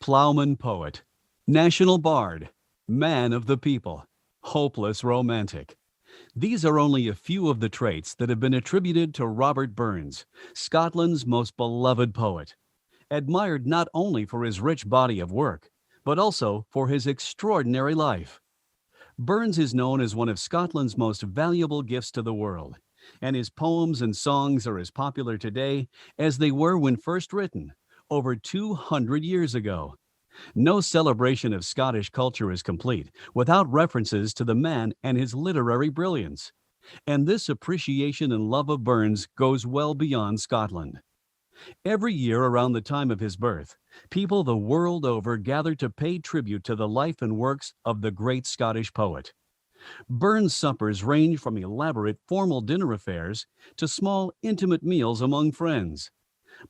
plowman poet, national bard, man of the people, hopeless romantic. These are only a few of the traits that have been attributed to Robert Burns, Scotland's most beloved poet, admired not only for his rich body of work, but also for his extraordinary life. Burns is known as one of Scotland's most valuable gifts to the world, and his poems and songs are as popular today as they were when first written, over 200 years ago. No celebration of Scottish culture is complete without references to the man and his literary brilliance. And this appreciation and love of Burns goes well beyond Scotland. Every year around the time of his birth, people the world over gather to pay tribute to the life and works of the great Scottish poet. Burns' suppers range from elaborate formal dinner affairs to small, intimate meals among friends.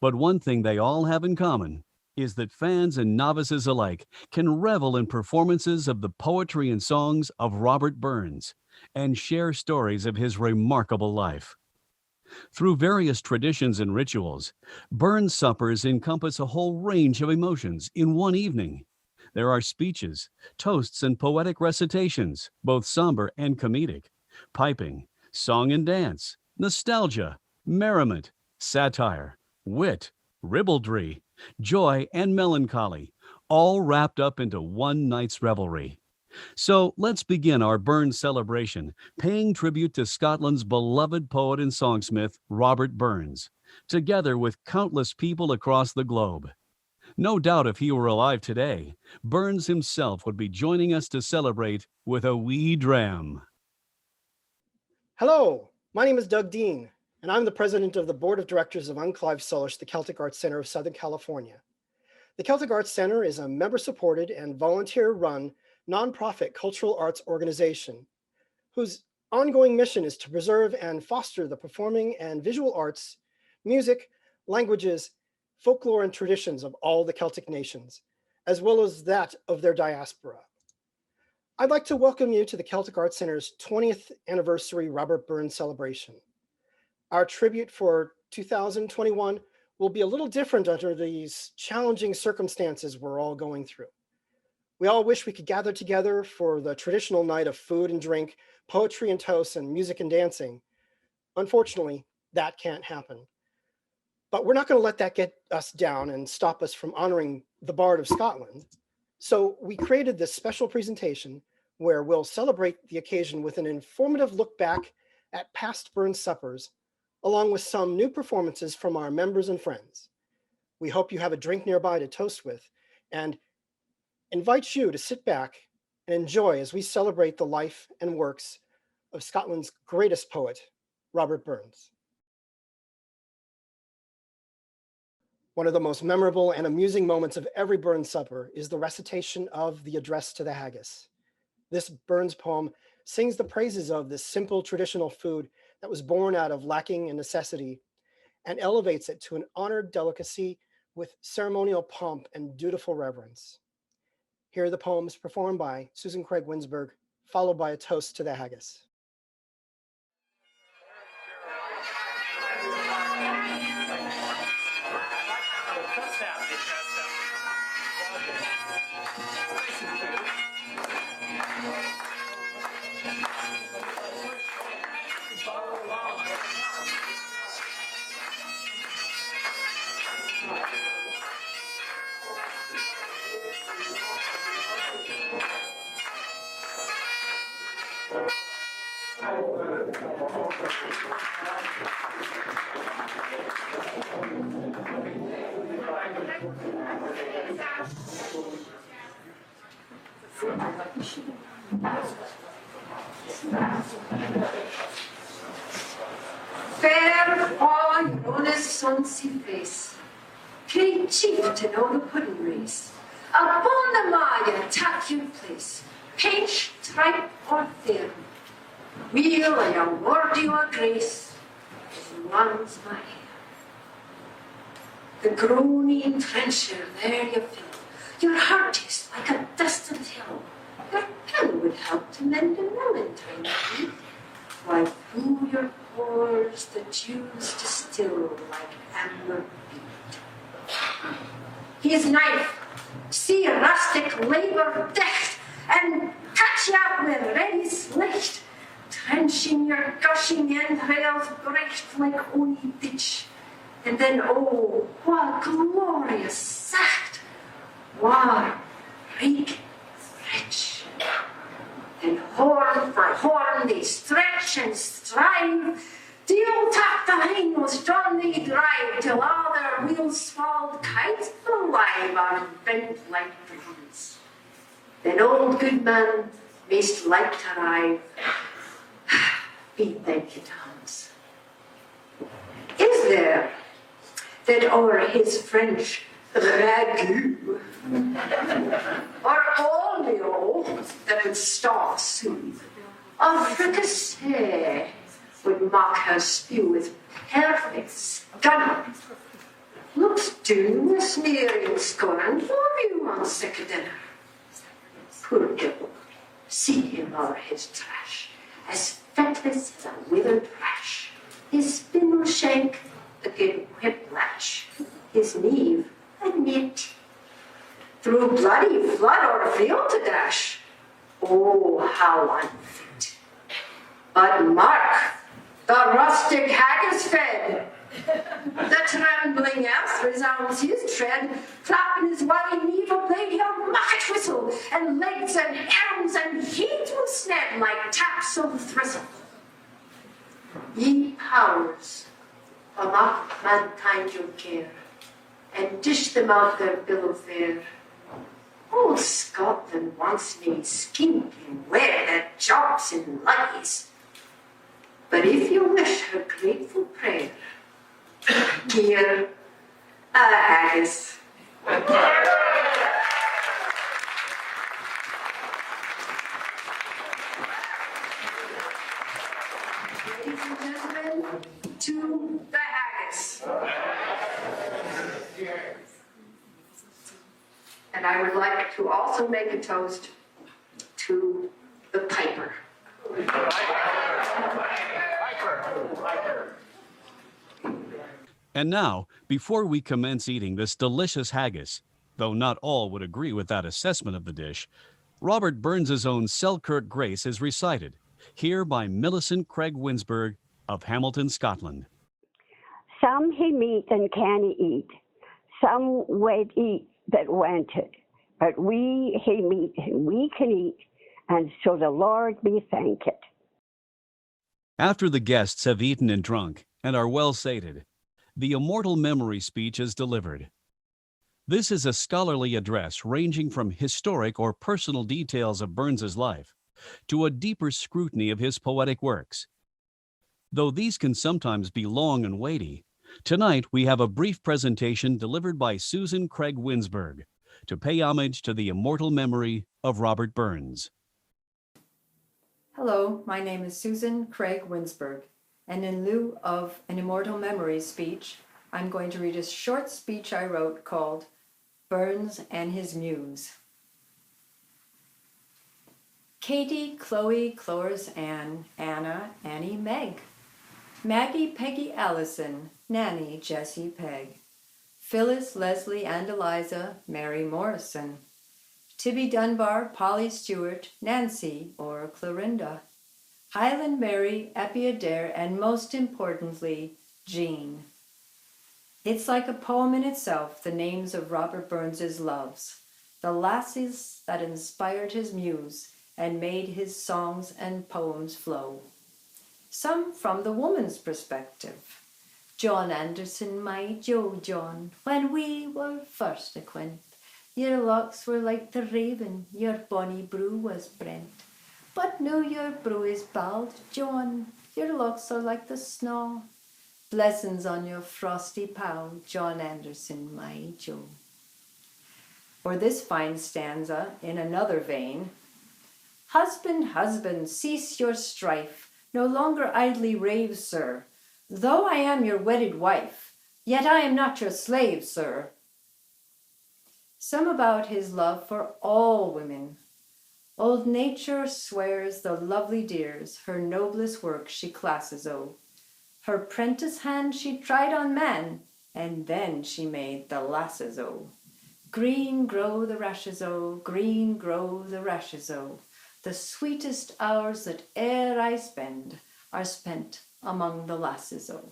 But one thing they all have in common is that fans and novices alike can revel in performances of the poetry and songs of Robert Burns and share stories of his remarkable life. Through various traditions and rituals, Burns' suppers encompass a whole range of emotions in one evening. There are speeches, toasts, and poetic recitations, both somber and comedic, piping, song and dance, nostalgia, merriment, satire, wit, ribaldry, joy, and melancholy, all wrapped up into one night's revelry. So let's begin our Burns celebration, paying tribute to Scotland's beloved poet and songsmith, Robert Burns, together with countless people across the globe. No doubt if he were alive today, Burns himself would be joining us to celebrate with a wee dram. Hello, my name is Doug Dean, and I'm the president of the board of directors of Claidheamh Soluis, the Celtic Arts Center of Southern California. The Celtic Arts Center is a member-supported and volunteer-run nonprofit cultural arts organization whose ongoing mission is to preserve and foster the performing and visual arts, music, languages, folklore, and traditions of all the Celtic nations, as well as that of their diaspora. I'd like to welcome you to the Celtic Arts Center's 20th anniversary Robert Burns celebration. Our tribute for 2021 will be a little different under these challenging circumstances we're all going through. We all wish we could gather together for the traditional night of food and drink, poetry and toasts, and music and dancing. Unfortunately, that can't happen. But we're not going to let that get us down and stop us from honoring the Bard of Scotland. So we created this special presentation where we'll celebrate the occasion with an informative look back at past Burns suppers, along with some new performances from our members and friends. We hope you have a drink nearby to toast with and invite you to sit back and enjoy as we celebrate the life and works of Scotland's greatest poet, Robert Burns. One of the most memorable and amusing moments of every Burns supper is the recitation of the address to the haggis. This Burns poem sings the praises of this simple traditional food that was born out of lacking and necessity and elevates it to an honored delicacy with ceremonial pomp and dutiful reverence. Here are the poems performed by Susancraigwinsburg, followed by a toast to the haggis. Fair all your honest sonsy face, great chief to know the pudding race, upon the Maya tak your place, pinch, tripe, or thin, wheel I award you a grace, as one's my hair. The groaning trencher there you fill, your heart is like a distant hill, your pen would help to mend a melon time, while through your pores the dews distill like amber bead. His knife See rustic labour dicht, and catch you up with ready slicht, trenching your gushing entrails bright like ony ditch. And then, oh, what glorious sight! Warm, rich, rich. And horn for horn they stretch and strive. The old tap the hindmost John they drive, till all their wheels swallowed kites alive are bent like drums. Then old goodman mayst like to arrive. Beat thank you, Thomas. Is there that o'er his French ragout or olio that would stalk soothe, or fricassee would mock her spew with perfect scun? Looks doom a sneering scorn for you on sick dinner. Poor devil, see him o'er his trash, as feckless as a withered rash. His spindle shank again whiplash, his neve a knit. Through bloody flood or field to dash, oh, how unfit. But mark, the rustic haggis fed. The trembling earth resounds his tread, clapping his wide knee for blade, he'll mucket whistle, and legs and arms and heat will snap like taps of thistle. Ye powers, allot mankind your care, and dish them out their bill of fare. Old Scotland once made skink and wear their jobs in luggies. But if you wish her grateful prayer, hear a haggis. Ladies and gentlemen, to the haggis. And I would like to also make a toast to the piper. And now, before we commence eating this delicious haggis, though not all would agree with that assessment of the dish, Robert Burns's own Selkirk Grace is recited, here by Millicent Craig-Winsburg of Hamilton, Scotland. Some he meat and canny eat, some wed eat that wanted, but we he meat and we can eat, and so the Lord be thanked. After the guests have eaten and drunk and are well sated, the Immortal memory speech is delivered. This is a scholarly address ranging from historic or personal details of Burns's life to a deeper scrutiny of his poetic works. Though these can sometimes be long and weighty, tonight we have a brief presentation delivered by Susancraigwinsburg to pay homage to the immortal memory of Robert Burns. Hello, my name is Susancraigwinsburg, and in lieu of an immortal memory speech, I'm going to read a short speech I wrote called Burns and His Muse. Katie, Chloe, Cloris, Anne, Anna, Annie, Meg, Maggie, Peggy, Allison, Nanny, Jessie, Peg, Phyllis, Leslie, and Eliza, Mary Morrison, Tibby Dunbar, Polly Stewart, Nancy, or Clorinda, Highland Mary, Eppie Adair, and most importantly, Jean. It's like a poem in itself, the names of Robert Burns's loves, the lassies that inspired his muse and made his songs and poems flow. Some from the woman's perspective. John Anderson, my Jo John, when we were first acquaint, your locks were like the raven, your bonny brew was brent. But now your brew is bald, John, your locks are like the snow. Blessings on your frosty pow, John Anderson, my Jo. Or this fine stanza in another vein. Husband, husband, cease your strife, no longer idly rave, sir. Though I am your wedded wife, yet I am not your slave, sir. Some about his love for all women. Old Nature swears the lovely dears her noblest work she classes o. Her prentice hand she tried on man, and then she made the lasses o. Green grow the rashes o, green grow the rashes o. The sweetest hours that e'er I spend are spent among the lasses o.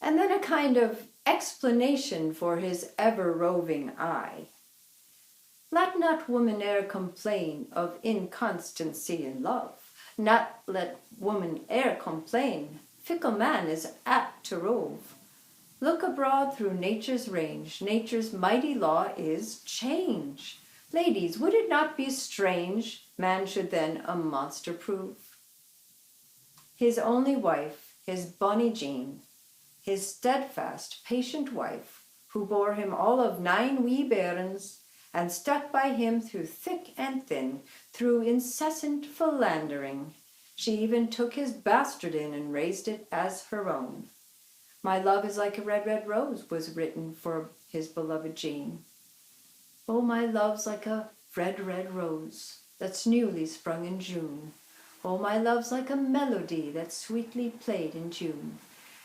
And then a kind of explanation for his ever-roving eye. Let not woman e'er complain of inconstancy in love. Not let woman e'er complain, fickle man is apt to rove. Look abroad through nature's range, nature's mighty law is change. Ladies, would it not be strange, man should then a monster prove? His only wife, his bonny Jean, his steadfast, patient wife, who bore him all of 9 wee bairns, and stuck by him through thick and thin, through incessant philandering. She even took his bastard in and raised it as her own. My love is like a red, red rose was written for his beloved Jean. Oh, my love's like a red, red rose that's newly sprung in June. Oh, my love's like a melody that's sweetly played in June.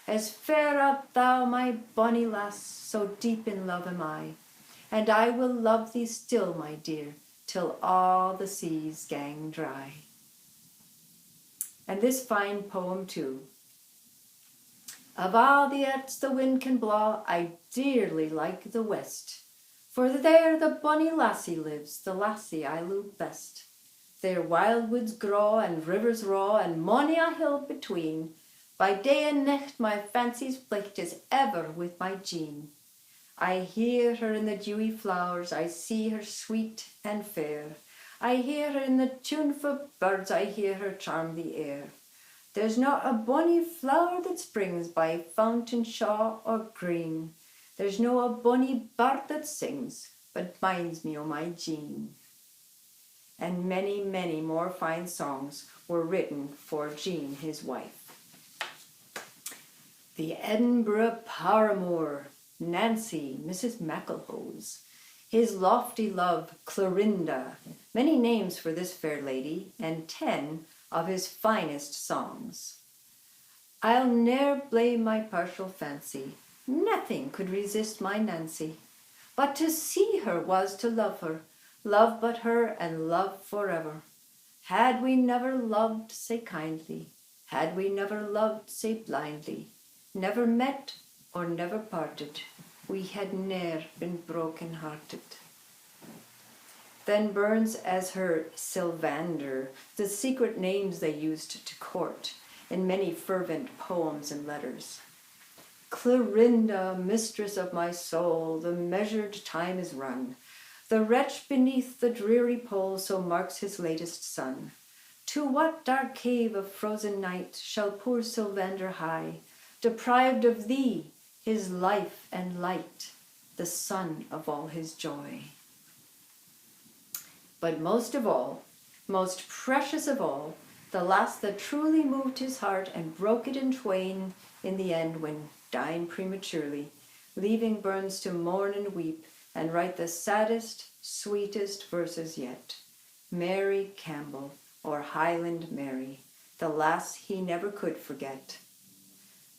As fair art thou, my bonny lass, so deep in love am I. And I will love thee still, my dear, till all the seas gang dry. And this fine poem too. Of all the arts the wind can blaw, I dearly like the west. For there the bonny lassie lives, the lassie I love best. There wild woods grow and rivers raw, and mony a hill between. By day and night my fancy's plicht is ever with my Jean. I hear her in the dewy flowers, I see her sweet and fair. I hear her in the tuneful birds, I hear her charm the air. There's not a bonny flower that springs by fountain, shaw, or green. There's no a bonny bird that sings, but minds me o' my Jean. And many, many more fine songs were written for Jean, his wife. The Edinburgh paramour, Nancy, Mrs. McElhose, his lofty love, Clorinda, many names for this fair lady, and 10 of his finest songs. I'll ne'er blame my partial fancy, nothing could resist my Nancy, but to see her was to love her, love but her and love forever. Had we never loved say kindly, had we never loved say blindly, never met or never parted, we had ne'er been broken-hearted. Then Burns as her Sylvander, the secret names they used to court in many fervent poems and letters. Clorinda, mistress of my soul, the measured time is run. The wretch beneath the dreary pole so marks his latest sun. To what dark cave of frozen night shall poor Sylvander hie, deprived of thee, his life and light, the sun of all his joy? But most of all, most precious of all, the lass that truly moved his heart and broke it in twain in the end when dying prematurely, leaving Burns to mourn and weep and write the saddest, sweetest verses yet. Mary Campbell, or Highland Mary, the lass he never could forget.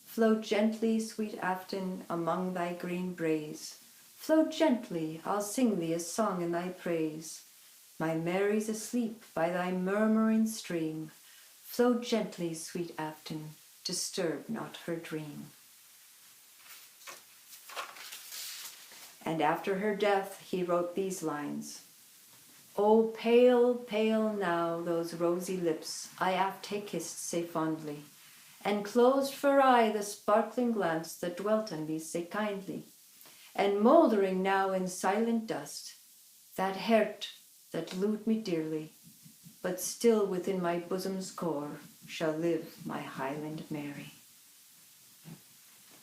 Flow gently, sweet Afton, among thy green braes. Flow gently, I'll sing thee a song in thy praise. My Mary's asleep by thy murmuring stream. Flow gently, sweet Afton, disturb not her dream. And after her death he wrote these lines. Oh, pale, pale now those rosy lips I aft hae kissed sae fondly, and closed for aye the sparkling glance that dwelt on me sae kindly, and mouldering now in silent dust, that heart that loved me dearly, but still within my bosom's core shall live my Highland Mary.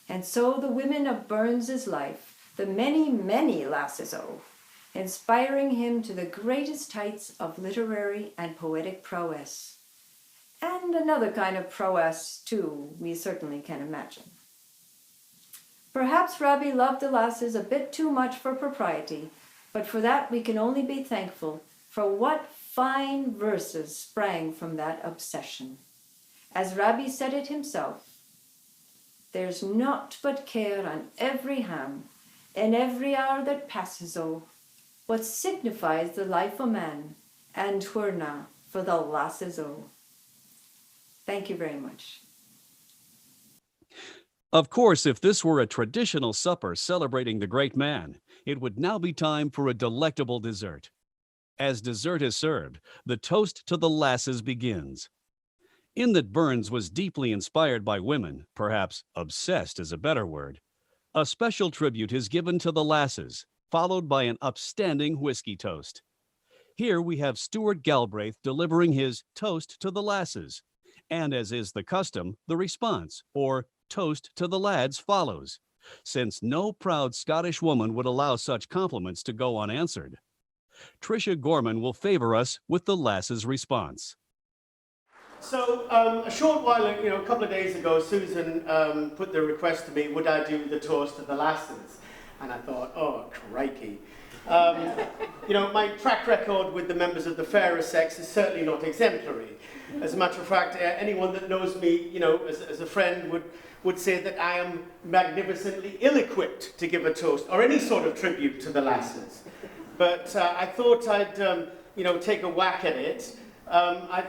And so the women of Burns's life, the many, many lasses o', inspiring him to the greatest heights of literary and poetic prowess. And another kind of prowess, too, we certainly can imagine. Perhaps Robbie loved the lasses a bit too much for propriety, but for that we can only be thankful, for what fine verses sprang from that obsession. As Robbie said it himself, There's naught but care on every hand, in every hour that passes o', what signifies the life o' man, and 'twere na for the lasses o'. Thank you very much. Of course, if this were a traditional supper celebrating the great man, it would now be time for a delectable dessert. As dessert is served, the toast to the lasses begins. In that Burns was deeply inspired by women, perhaps obsessed is a better word, a special tribute is given to the lasses, followed by an upstanding whiskey toast. Here we have Stuart Galbraith delivering his toast to the lasses, and as is the custom, the response, or toast to the lads, follows, since no proud Scottish woman would allow such compliments to go unanswered. Trisha Gorman will favor us with the lasses' response. So a short while, a couple of days ago, Susan put the request to me, would I do the toast to the lasses? And I thought, oh, crikey. My track record with the members of the fairer sex is certainly not exemplary. As a matter of fact, anyone that knows me, as a friend would say that I am magnificently ill-equipped to give a toast or any sort of tribute to the lasses. But I thought I'd, take a whack at it. I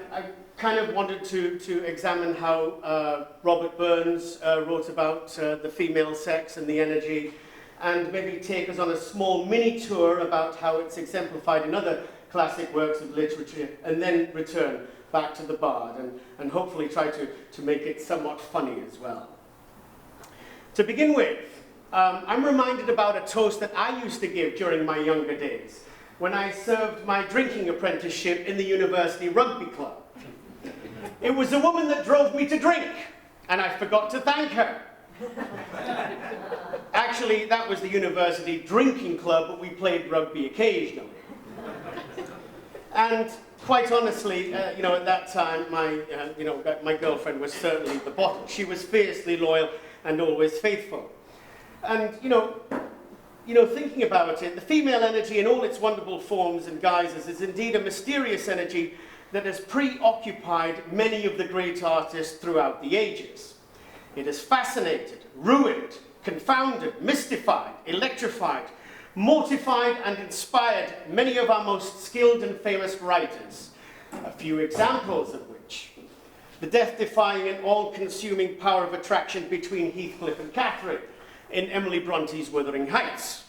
kind of wanted to examine how Robert Burns wrote about the female sex and the energy, and maybe take us on a small mini tour about how it's exemplified in other classic works of literature, and then return back to the bard and hopefully try to make it somewhat funny as well. To begin with, I'm reminded about a toast that I used to give during my younger days when I served my drinking apprenticeship in the university rugby club. It was a woman that drove me to drink, and I forgot to thank her. Actually, that was the university drinking club, but we played rugby occasionally. And quite honestly, at that time, my girlfriend was certainly the bottom. She was fiercely loyal and always faithful. And, thinking about it, the female energy in all its wonderful forms and guises is indeed a mysterious energy that has preoccupied many of the great artists throughout the ages. It has fascinated, ruined, confounded, mystified, electrified, mortified and inspired many of our most skilled and famous writers, a few examples of which: the death-defying and all-consuming power of attraction between Heathcliff and Catherine in Emily Bronte's Wuthering Heights,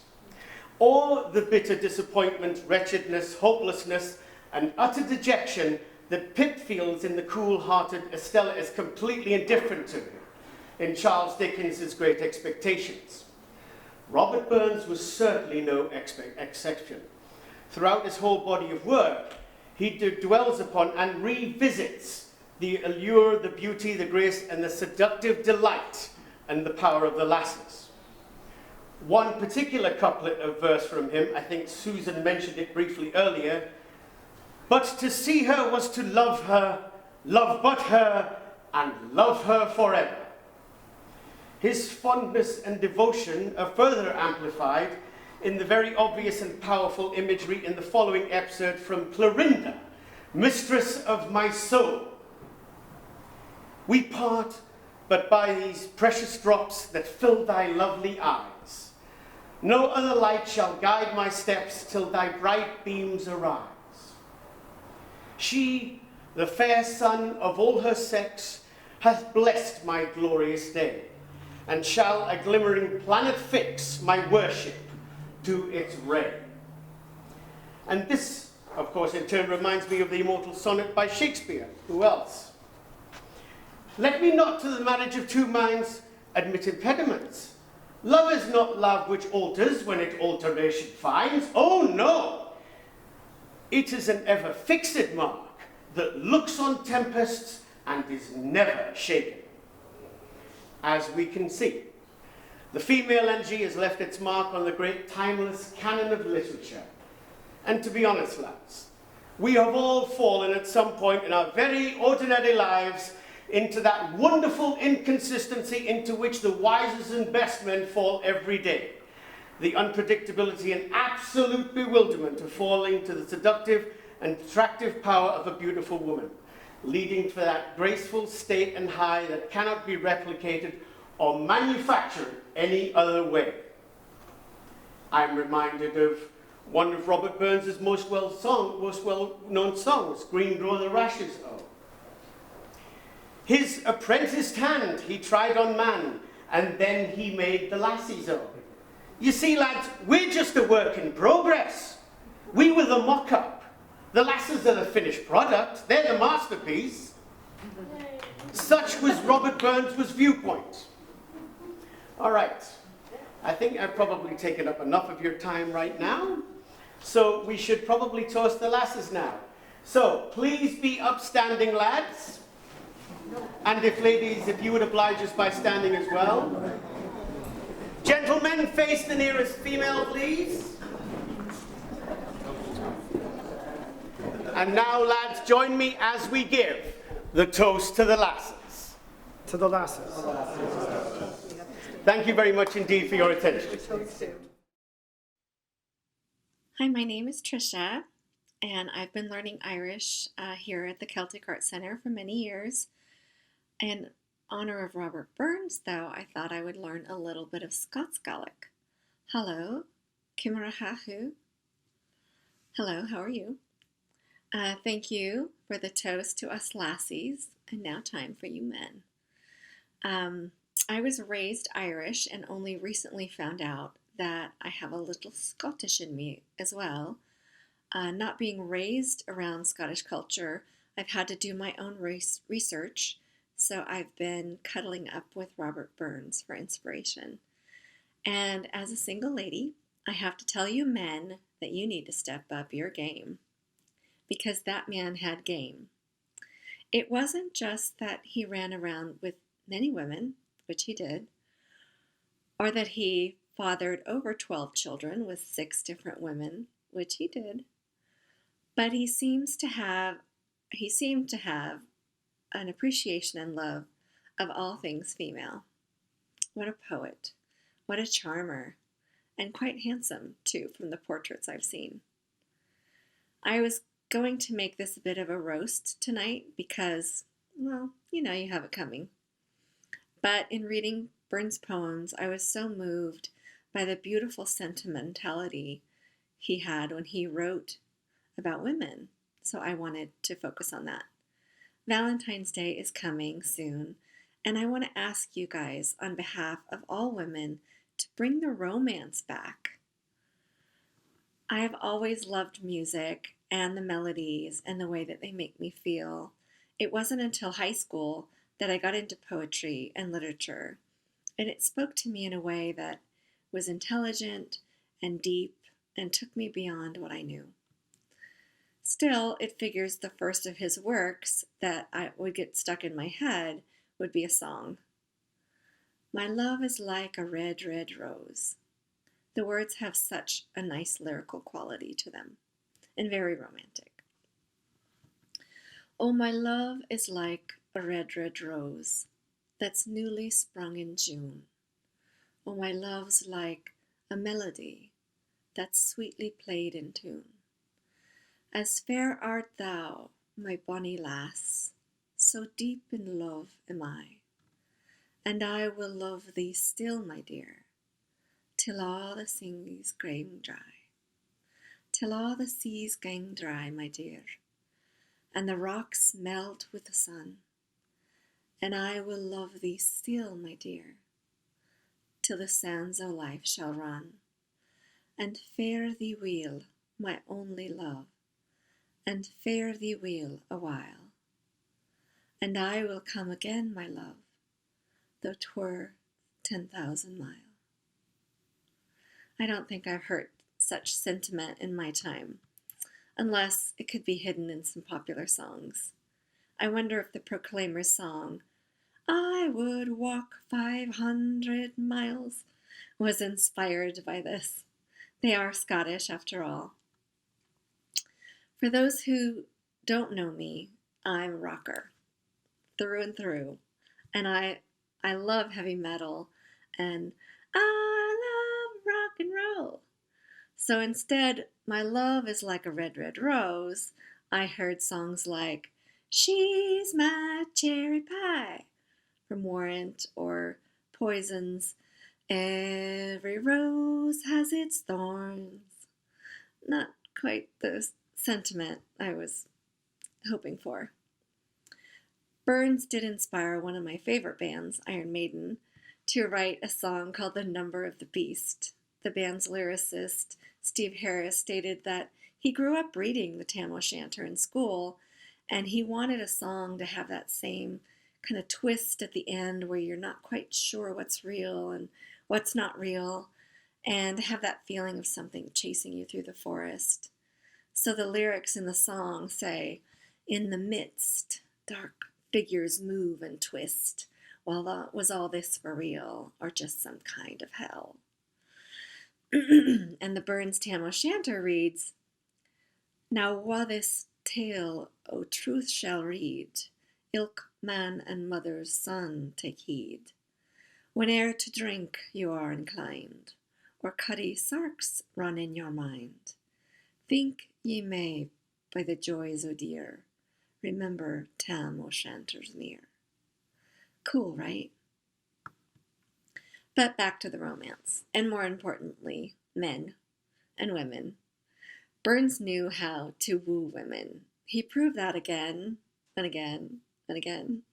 or the bitter disappointment, wretchedness, hopelessness, and utter dejection that Pip feels in the cool-hearted Estella is completely indifferent to in Charles Dickens's Great Expectations. Robert Burns was certainly no exception. Throughout his whole body of work, he dwells upon and revisits the allure, the beauty, the grace, and the seductive delight and the power of the lasses. One particular couplet of verse from him, I think Susan mentioned it briefly earlier: but to see her was to love her, love but her, and love her forever. His fondness and devotion are further amplified in the very obvious and powerful imagery in the following excerpt from Clorinda, Mistress of My Soul. We part but by these precious drops that fill thy lovely eyes. No other light shall guide my steps till thy bright beams arise. She, the fair sun of all her sex, hath blessed my glorious day, and shall a glimmering planet fix my worship to its ray. And this, of course, in turn reminds me of the Immortal sonnet by Shakespeare. Who else? Let me not to the marriage of two minds admit impediments. Love is not love which alters when it alteration finds. Oh no! It is an ever fixed mark that looks on tempests and is never shaken. As we can see, the female energy has left its mark on the great timeless canon of literature. And to be honest, lads, we have all fallen at some point in our very ordinary lives into that wonderful inconsistency into which the wisest and best men fall every day. The unpredictability and absolute bewilderment of falling to the seductive and attractive power of a beautiful woman, leading to that graceful state and high that cannot be replicated or manufactured any other way. I'm reminded of one of Robert Burns' most well-known songs, Green Grow the Rashes O. His apprenticed hand he tried on man, and then he made the lassies O. You see, lads, we're just a work in progress. We were the mock-up. The lasses are the finished product. They're the masterpiece. Such was Robert Burns' viewpoint. All right. I think I've probably taken up enough of your time right now. So we should probably toast the lasses now. So please be upstanding, lads. And if you would oblige us by standing as well. Gentlemen, face the nearest female, please. And now, lads, join me as we give the toast to the lasses. To the lasses. Thank you very much indeed for your attention. Hi, my name is Trisha, and I've been learning Irish here at the Celtic Arts Center for many years. In honor of Robert Burns, though, I thought I would learn a little bit of Scots Gaelic. Hello, Kimarahahu. Hello, how are you? Thank you for the toast to us lassies, and now time for you men. I was raised Irish and only recently found out that I have a little Scottish in me as well. Not being raised around Scottish culture, I've had to do my own research, so I've been cuddling up with Robert Burns for inspiration. And as a single lady, I have to tell you men that you need to step up your game, because that man had game. It wasn't just that he ran around with many women, which he did, or that he fathered over 12 children with 6 different women, which he did, but he seemed to have an appreciation and love of all things female. What a poet, what a charmer, and quite handsome too from the portraits I've seen. I was going to make this a bit of a roast tonight because, well, you know you have it coming. But in reading Burns' poems, I was so moved by the beautiful sentimentality he had when he wrote about women, so I wanted to focus on that. Valentine's Day is coming soon, and I want to ask you guys on behalf of all women to bring the romance back. I have always loved music and the melodies and the way that they make me feel. It wasn't until high school that I got into poetry and literature, and it spoke to me in a way that was intelligent and deep and took me beyond what I knew. Still, it figures the first of his works that I would get stuck in my head would be a song. My love is like a red, red rose. The words have such a nice lyrical quality to them, and very romantic. Oh, my love is like a red, red rose that's newly sprung in June. Oh, my love's like a melody that's sweetly played in tune. As fair art thou, my bonny lass, so deep in love am I, and I will love thee still, my dear, till all the seas gang dry. Till all the seas gang dry, my dear, and the rocks melt with the sun, and I will love thee still, my dear, till the sands o' life shall run, and fare thee weel, my only love, and fare thee weel a while. And I will come again, my love, though 'twere 10,000 mile. I don't think I've heard such sentiment in my time, unless it could be hidden in some popular songs. I wonder if the Proclaimers' song, I would walk 500 miles, was inspired by this. They are Scottish, after all. For those who don't know me, I'm a rocker, through and through, and I love heavy metal, and I love rock and roll. So instead, my love is like a red, red rose. I heard songs like She's My Cherry Pie from Warrant, or poisons. Every rose has its thorns. Not quite the sentiment I was hoping for. Burns did inspire one of my favorite bands, Iron Maiden, to write a song called The Number of the Beast. The band's lyricist, Steve Harris, stated that he grew up reading the Tam O'Shanter in school, and he wanted a song to have that same kind of twist at the end where you're not quite sure what's real and what's not real, and have that feeling of something chasing you through the forest. So the lyrics in the song say, "In the midst, dark figures move and twist. Well, was all this for real, or just some kind of hell?" And the Burns Tam O'Shanter reads, "Now wha this tale o' truth shall read, ilk man and mother's son take heed. Whene'er to drink you are inclined, or cuddy sarks run in your mind, think ye may by the joys o' dear, remember Tam O'Shanter's near." Cool, right? But back to the romance, and more importantly, men and women. Burns knew how to woo women. He proved that again and again and again.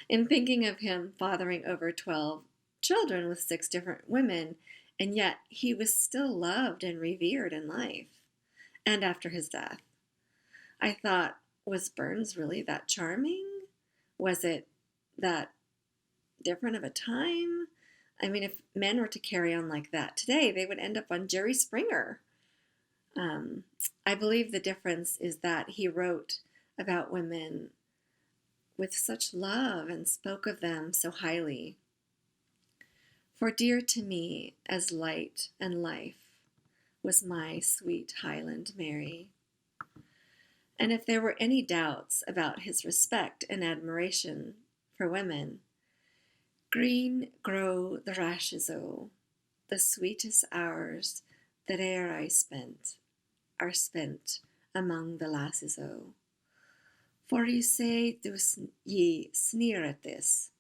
In thinking of him fathering over 12 children with 6 different women, and yet he was still loved and revered in life and after his death. I thought, was Burns really that charming? Was it that different of a time? I mean, if men were to carry on like that today, they would end up on Jerry Springer. I believe the difference is that he wrote about women with such love and spoke of them so highly. "For dear to me as light and life was my sweet Highland Mary." And if there were any doubts about his respect and admiration for women, "Green grow the rashes o', the sweetest hours that e'er I spent are spent among the lasses o'. For ye say ye sneer at this,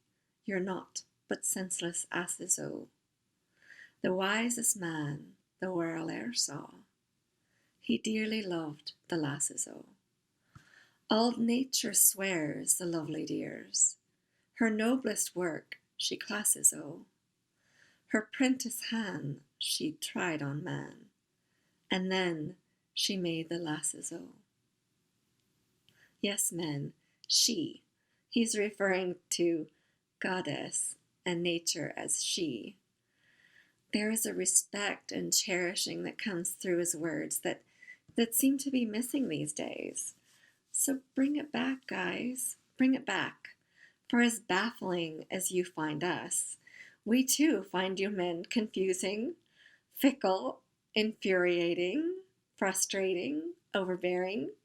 you're not but senseless asses o'. The wisest man the world e'er saw, he dearly loved the lasses o'. All nature swears the lovely dears, her noblest work she classes o'. Her prentice hand she tried on man, and then she made the lasses o'." Yes, men, she. He's referring to goddess and nature as she. There is a respect and cherishing that comes through his words that seem to be missing these days. So bring it back, guys. Bring it back. For as baffling as you find us, we too find you men confusing, fickle, infuriating, frustrating, overbearing,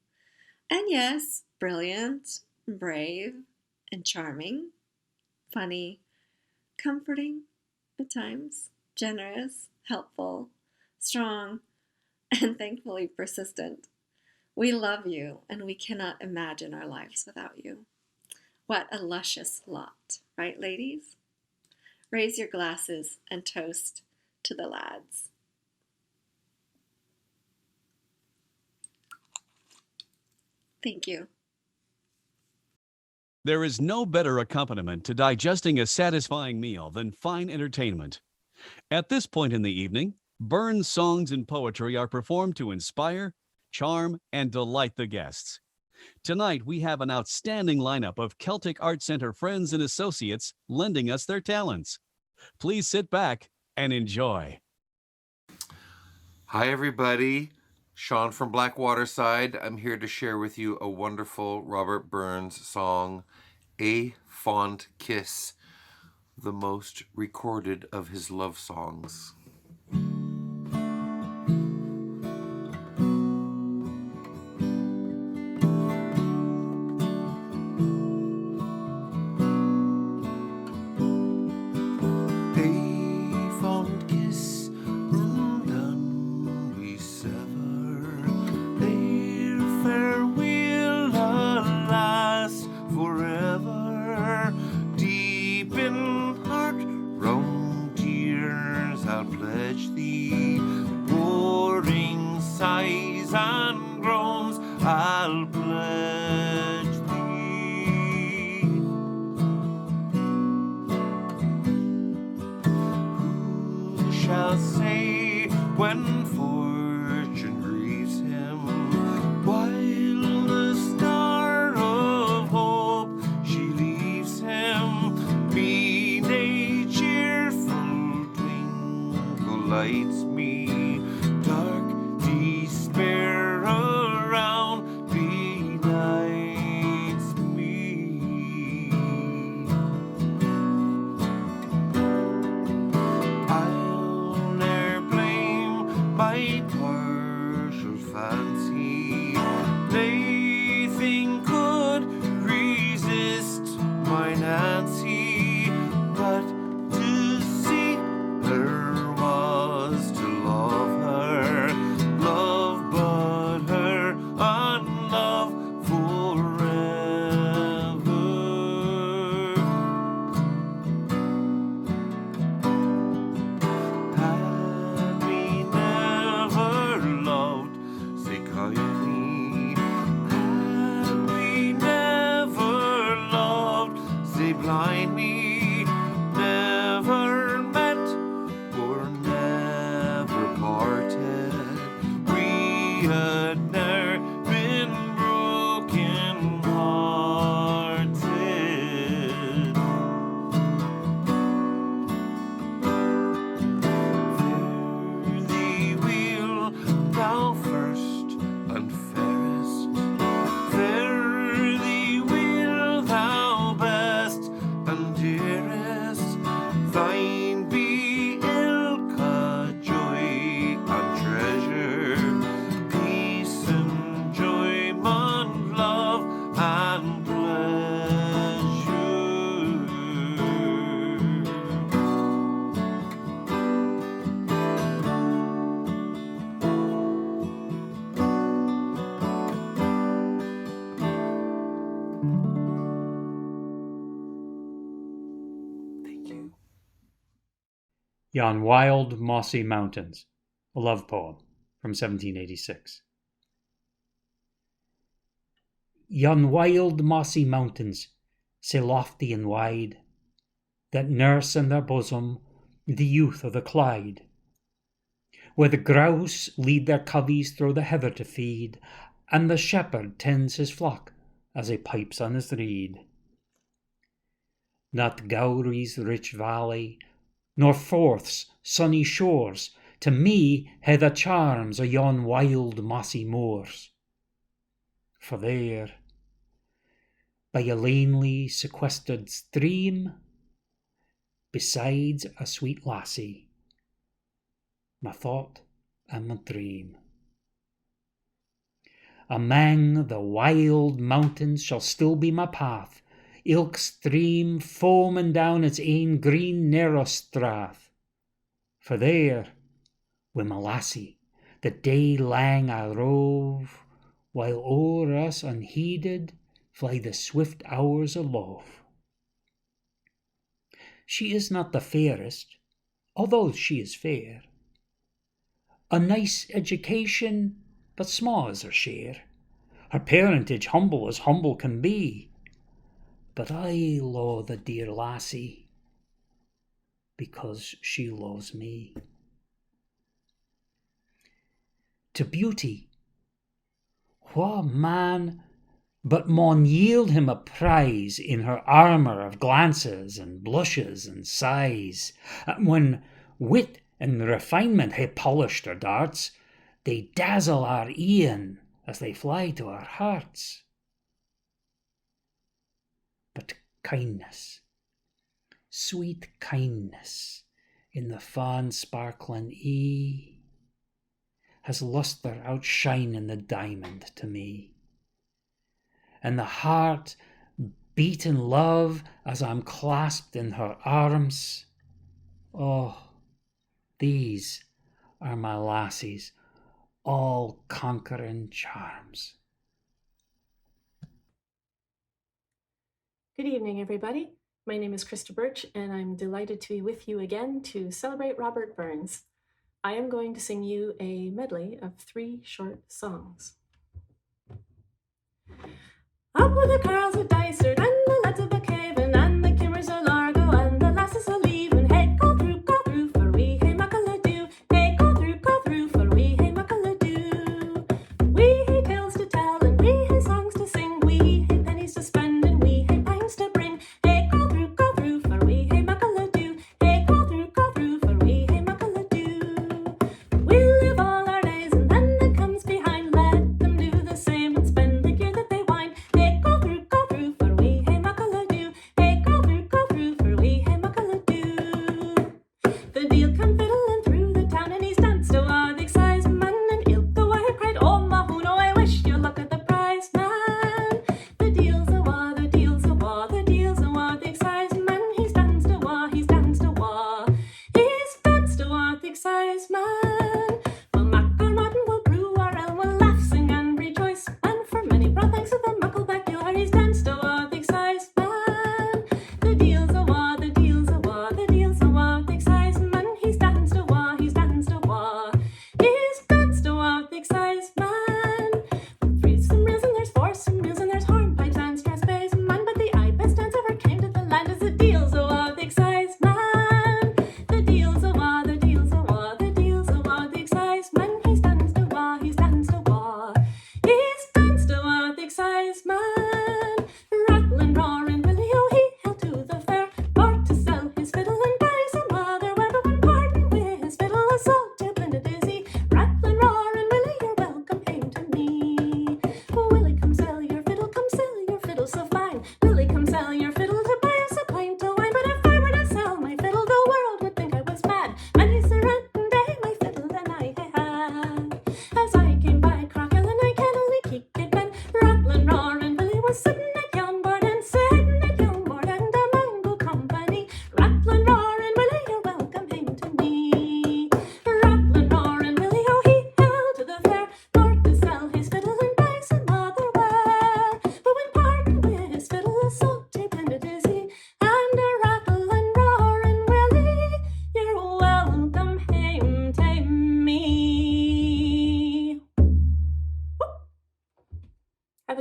and yes, brilliant, brave, and charming, funny, comforting at times, generous, helpful, strong, and thankfully persistent. We love you, and we cannot imagine our lives without you. What a luscious lot, right, ladies? Raise your glasses and toast to the lads. Thank you. There is no better accompaniment to digesting a satisfying meal than fine entertainment. At this point in the evening, Burns' songs and poetry are performed to inspire, charm, and delight the guests. Tonight, we have an outstanding lineup of Celtic Arts Center friends and associates lending us their talents. Please sit back and enjoy. Hi, everybody. Sean from Blackwaterside. I'm here to share with you a wonderful Robert Burns song, A Fond Kiss, the most recorded of his love songs. when fortune grieves him, while the star of hope she leaves him, being a cheerful twinkle lights me, dark despair around benights me. I'll ne'er blame my partial fancy, nothing could resist my Nancy, but to see her was to love her, love but her, and love forever. Had we never loved, say kindly, had we never loved, say blindly, never met or never parted, we had ne'er been broken hearted. Fare thee weel, thou first and fairest, fare thee weel, thou best and dearest, thine be ilka joy and treasure, peace and enjoyment, love and pleasure. Thank you. Yon Wild Mossy Mountains, a love poem from 1786. Yon wild mossy mountains, sae lofty and wide, that nurse in their bosom the youth of the Clyde, where the grouse lead their coveys through the heather to feed, and the shepherd tends his flock as he pipes on his reed. Not Gowrie's rich valley, nor Forth's sunny shores, to me hae the charms of yon wild mossy moors. For there, by a lanely sequestered stream, besides a sweet lassie, my thought and my dream. Amang the wild mountains shall still be my path, ilk stream foaming down its ain green narrow strath. For there, wi' my lassie, the day lang I rove, while o'er us unheeded fly the swift hours of love. She is not the fairest, although she is fair. A nice education, but small is her share. Her parentage humble as humble can be. But I lo'e the dear lassie, because she loves me. To beauty, wha man but maun yield him a prize in her armour of glances and blushes and sighs, and when wit and refinement hae polished her darts, they dazzle our e'en as they fly to our hearts. But kindness, sweet kindness, in the fond sparkling ee, has lustre outshining the diamond to me. And the heart beat in love as I'm clasped in her arms. Oh, these are my lassie's all-conquering charms. Good evening, everybody. My name is Christina Birch, and I'm delighted to be with you again to celebrate Robert Burns. I am going to sing you a medley of 3 short songs. Up with the Carls of Dysart, and the lads of Buckhaven, and the Kimmers of Largo, and the lasses of Leven. Hey, call through, for we hey muckle ado. Hey, call through, for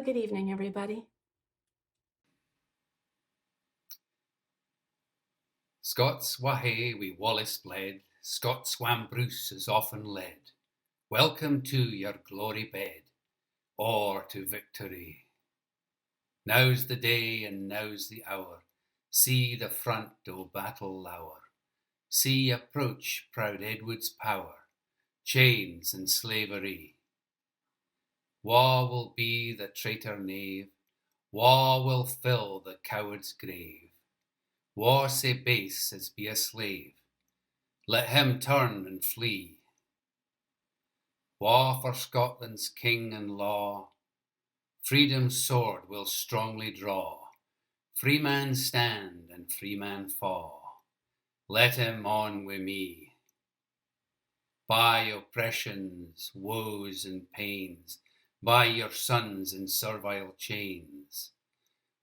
good evening, everybody. Scots wha hae wi Wallace bled, Scots whan Bruce has often led. Welcome to your glory bed, or to victory. Now's the day and now's the hour, see the front o' battle lower. See approach proud Edward's power, chains and slavery. Wha will be the traitor knave? Wha will fill the coward's grave? Wha sae base as be a slave? Let him turn and flee. Wha for Scotland's king and law freedom's sword will strongly draw. Free man stand and free man fa'. Let him on wi' me. By oppressions, woes and pains, by your sons in servile chains,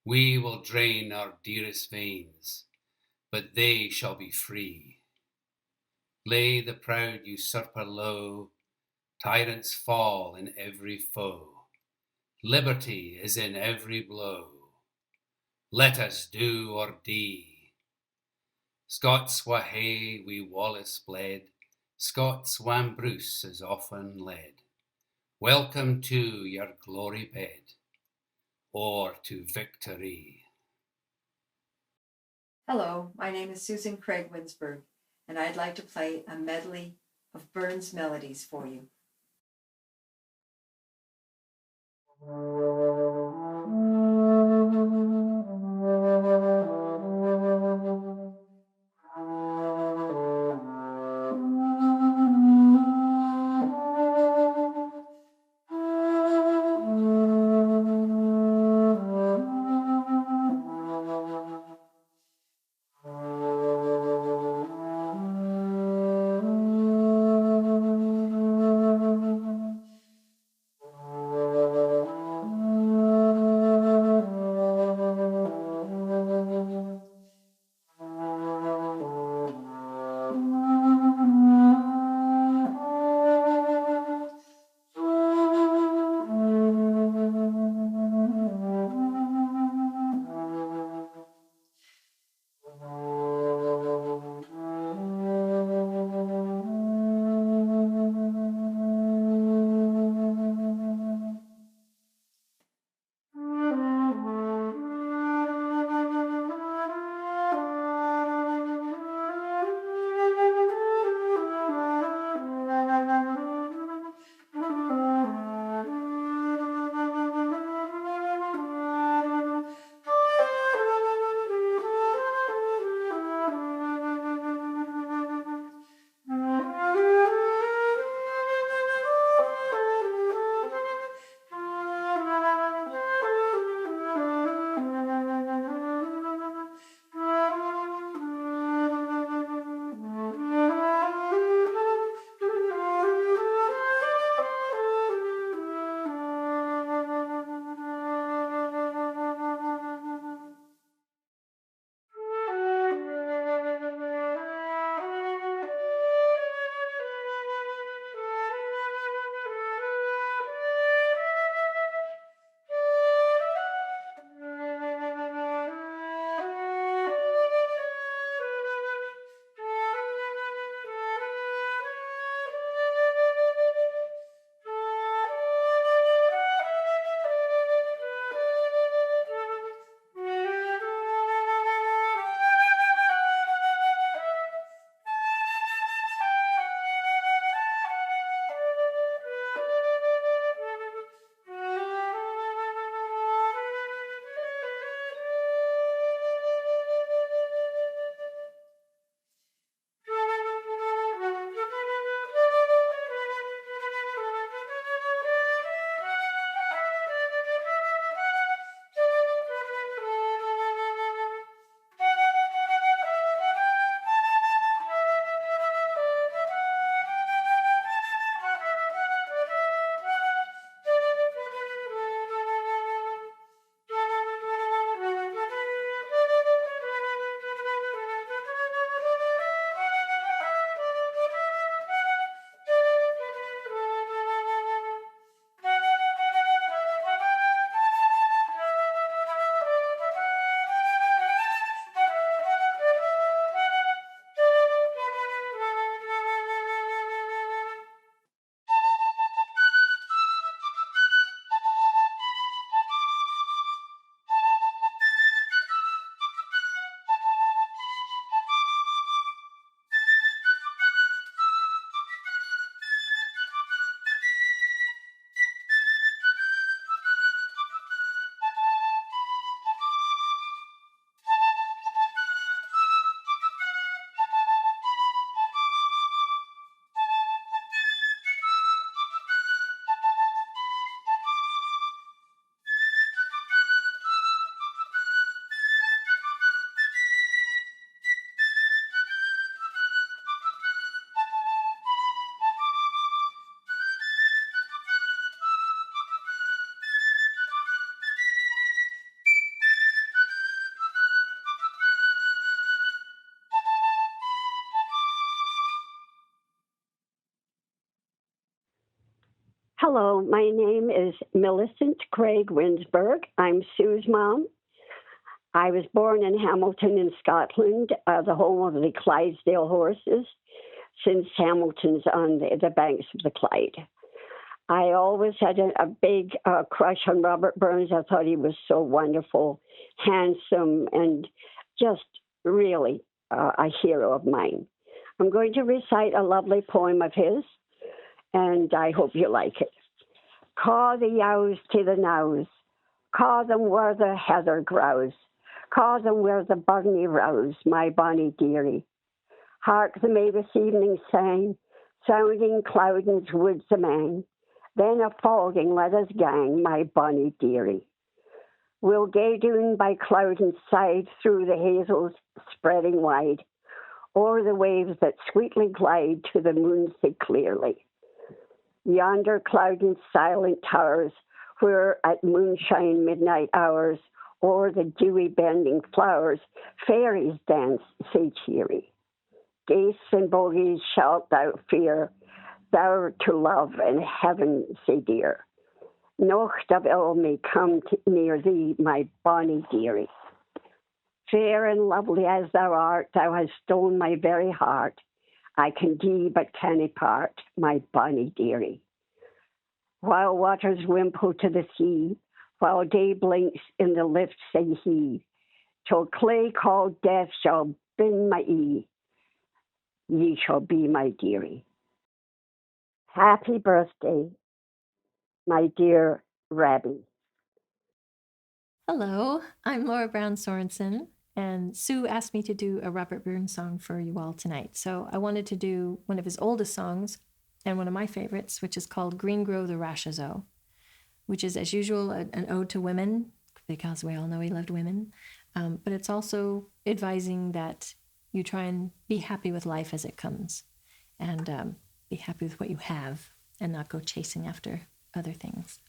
we will drain our dearest veins, but they shall be free. Lay the proud usurper low, tyrants fall in every foe. Liberty is in every blow. Let us do or die. Scots wha hae wi Wallace bled, Scots whan Bruce has often led. Welcome to your glory bed, or to victory. Hello, my name is Susancraigwinsburg, and I'd like to play a medley of Burns melodies for you. Hello, my name is Millicent Craigwinsburg. I'm Sue's mom. I was born in Hamilton in Scotland, the home of the Clydesdale horses, since Hamilton's on the banks of the Clyde. I always had a big crush on Robert Burns. I thought he was so wonderful, handsome, and just really a hero of mine. I'm going to recite a lovely poem of his, and I hope you like it. Caw the yows to the nows, caw them where the heather grows, caw them where the burnie rouse, my bonny dearie. Hark the mavis evening sang, sounding Cloudon's woods amang, then a fogging let us gang, my bonny dearie. We'll gae doon by Cloudon's side, through the hazels spreading wide, o'er the waves that sweetly glide to the moon see clearly. Yonder Cloudon's silent towers, where at moonshine midnight hours, o'er the dewy bending flowers, fairies dance say cheery. Gace and bogies shalt thou fear, thou to love and heaven say dear. Nocht of ill may come near thee, my bonny dearie. Fair and lovely as thou art, thou hast stolen my very heart. I can thee but canna part, my bonny dearie. While waters wimple to the sea, while day blinks in the lift say he, till clay called death shall bend my ye shall be my dearie. Happy birthday, my dear Rabbi. Hello, I'm Laura Brown Sorensen, and Sue asked me to do a Robert Burns song for you all tonight. So I wanted to do one of his oldest songs and one of my favorites, which is called Green Grow the Rashes O, which is, as usual, an ode to women, because we all know he loved women. But it's also advising that you try and be happy with life as it comes, and be happy with what you have and not go chasing after other things.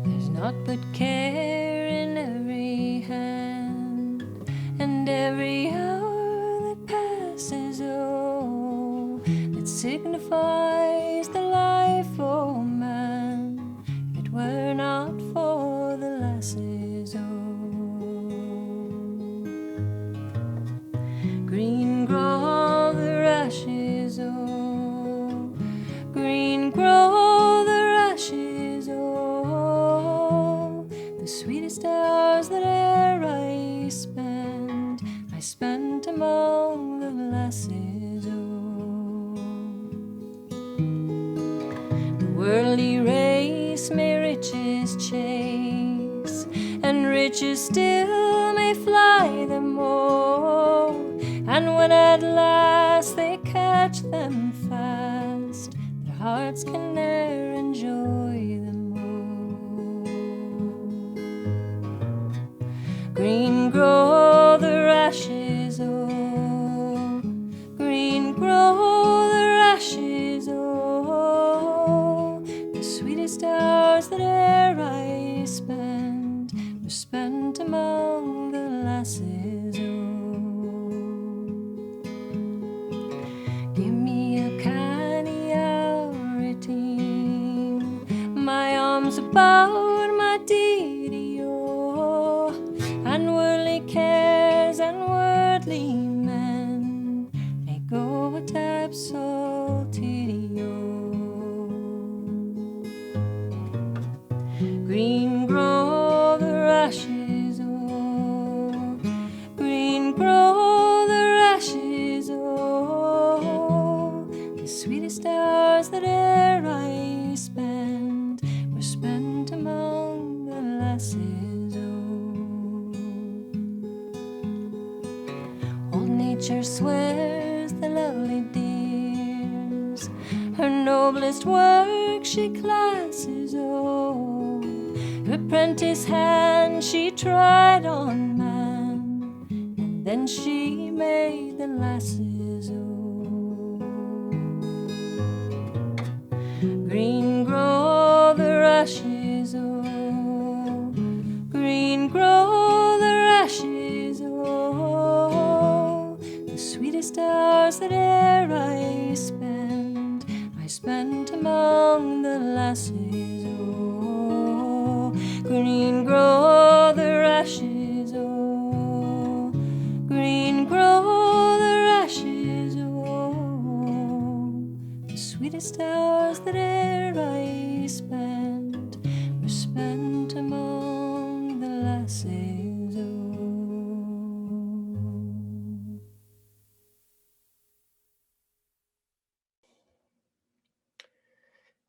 There's naught but care in every hand, and every hour that passes, oh, that signifies the life, oh man, if it were not for the lasses, oh. Green grow the rashes, oh, green grow the rashes, oh, the sweetest hours that e'er I spent among the lasses, oh. The worldly race may riches chase, and riches still may fly them all, and when at last they catch them fast, their hearts can ne'er enjoy them all. Green grow the rashes, oh, green grow the rashes, oh, the sweetest hours that e'er I spent were spent among the lasses, oh. Give me a canny hour routine, my arms about my deity, oh, and worldly cares and worldly men may go a tap salty, oh. Green grow the rashes, oh, green grow the rashes, oh, the sweetest hours that e'er I spent were spent among the lasses, oh. Old nature swears the lovely dears, her noblest work she classes, oh, her prentice hand she tried on man, and then she made the lasses, oh. Green grow the rashes, oh, green grow lasses, oh.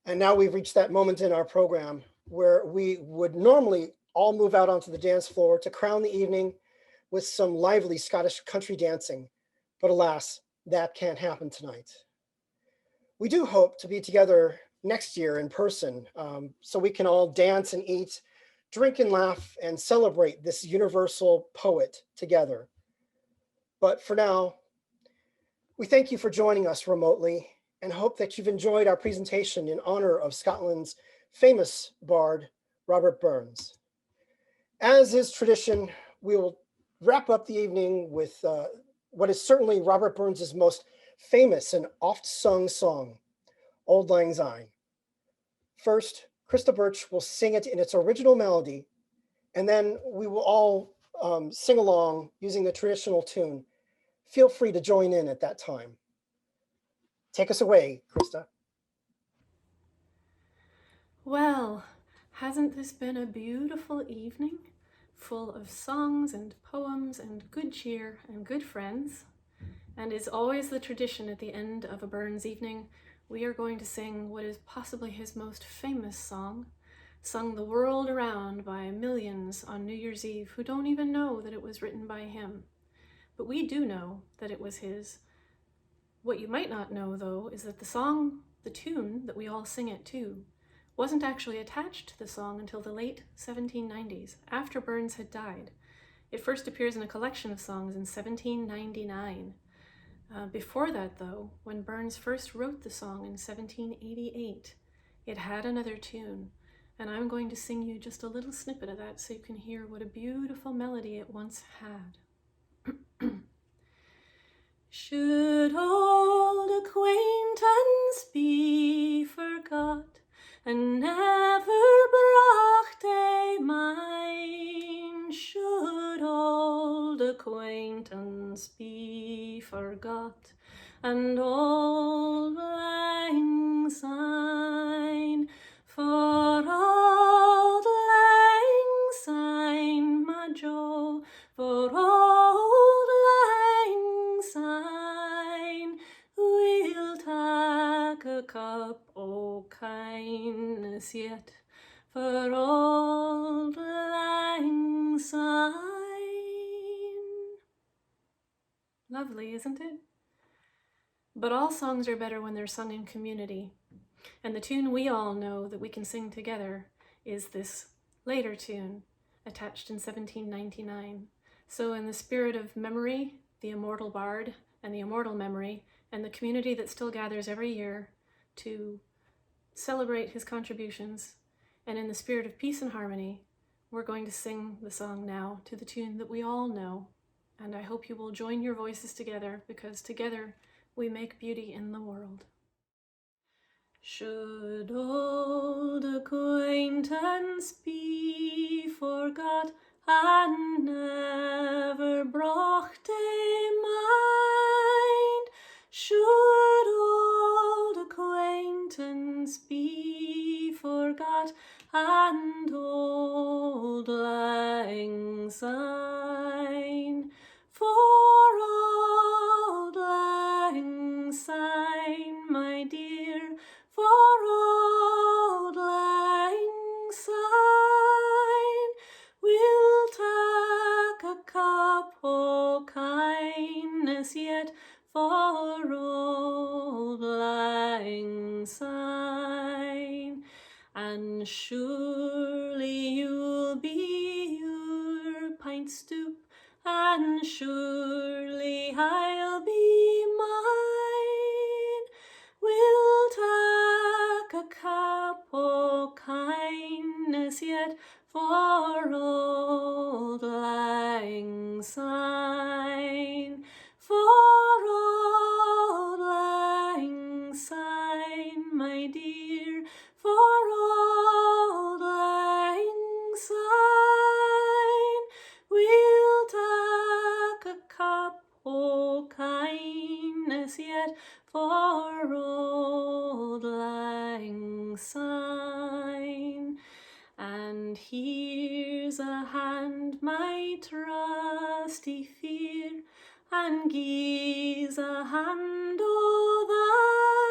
And now we've reached that moment in our program where we would normally all move out onto the dance floor to crown the evening with some lively Scottish country dancing. But alas, that can't happen tonight. We do hope to be together next year in person, so we can all dance and eat, drink and laugh, and celebrate this universal poet together. But for now, we thank you for joining us remotely and hope that you've enjoyed our presentation in honor of Scotland's famous bard, Robert Burns. As is tradition, we will wrap up the evening with what is certainly Robert Burns's most famous and oft-sung song, Auld Lang Syne. First, Christina Birch will sing it in its original melody, and then we will all sing along using the traditional tune. Feel free to join in at that time. Take us away, Krista. Well, hasn't this been a beautiful evening, full of songs and poems and good cheer and good friends? And is always the tradition at the end of a Burns evening, we are going to sing what is possibly his most famous song, sung the world around by millions on New Year's Eve who don't even know that it was written by him. But we do know that it was his. What you might not know, though, is that the song, the tune that we all sing it to, wasn't actually attached to the song until the late 1790s, after Burns had died. It first appears in a collection of songs in 1799. Before that, though, when Burns first wrote the song in 1788, it had another tune, and I'm going to sing you just a little snippet of that so you can hear what a beautiful melody it once had. Should old acquaintance be forgot, and never brought a mind? Should old acquaintance be forgot, and auld lang syne? For auld lang syne, my jo, for auld lang syne, we'll tak a cup o' kindness yet, for auld lang syne. Lovely, isn't it? But all songs are better when they're sung in community. And the tune we all know that we can sing together is this later tune, attached in 1799. So in the spirit of memory, the immortal bard and the immortal memory, and the community that still gathers every year to celebrate his contributions, and in the spirit of peace and harmony, we're going to sing the song now to the tune that we all know. And I hope you will join your voices together, because together we make beauty in the world. Should old acquaintance be forgot, and never brought a mind? Should old acquaintance be forgot, and auld lang syne? For auld lang syne, my dear, for auld lang syne, we'll tak a cup o' kindness yet, for auld lang syne. And surely you'll be your pint stoup, and surely I'll be mine. We'll tak a cup o' kindness yet, for auld lang syne. For auld lang syne, my dear, for auld lang syne, we'll tak a cup o' kindness yet, for auld lang syne. And here's a and my trusty fear, and gies a hand o'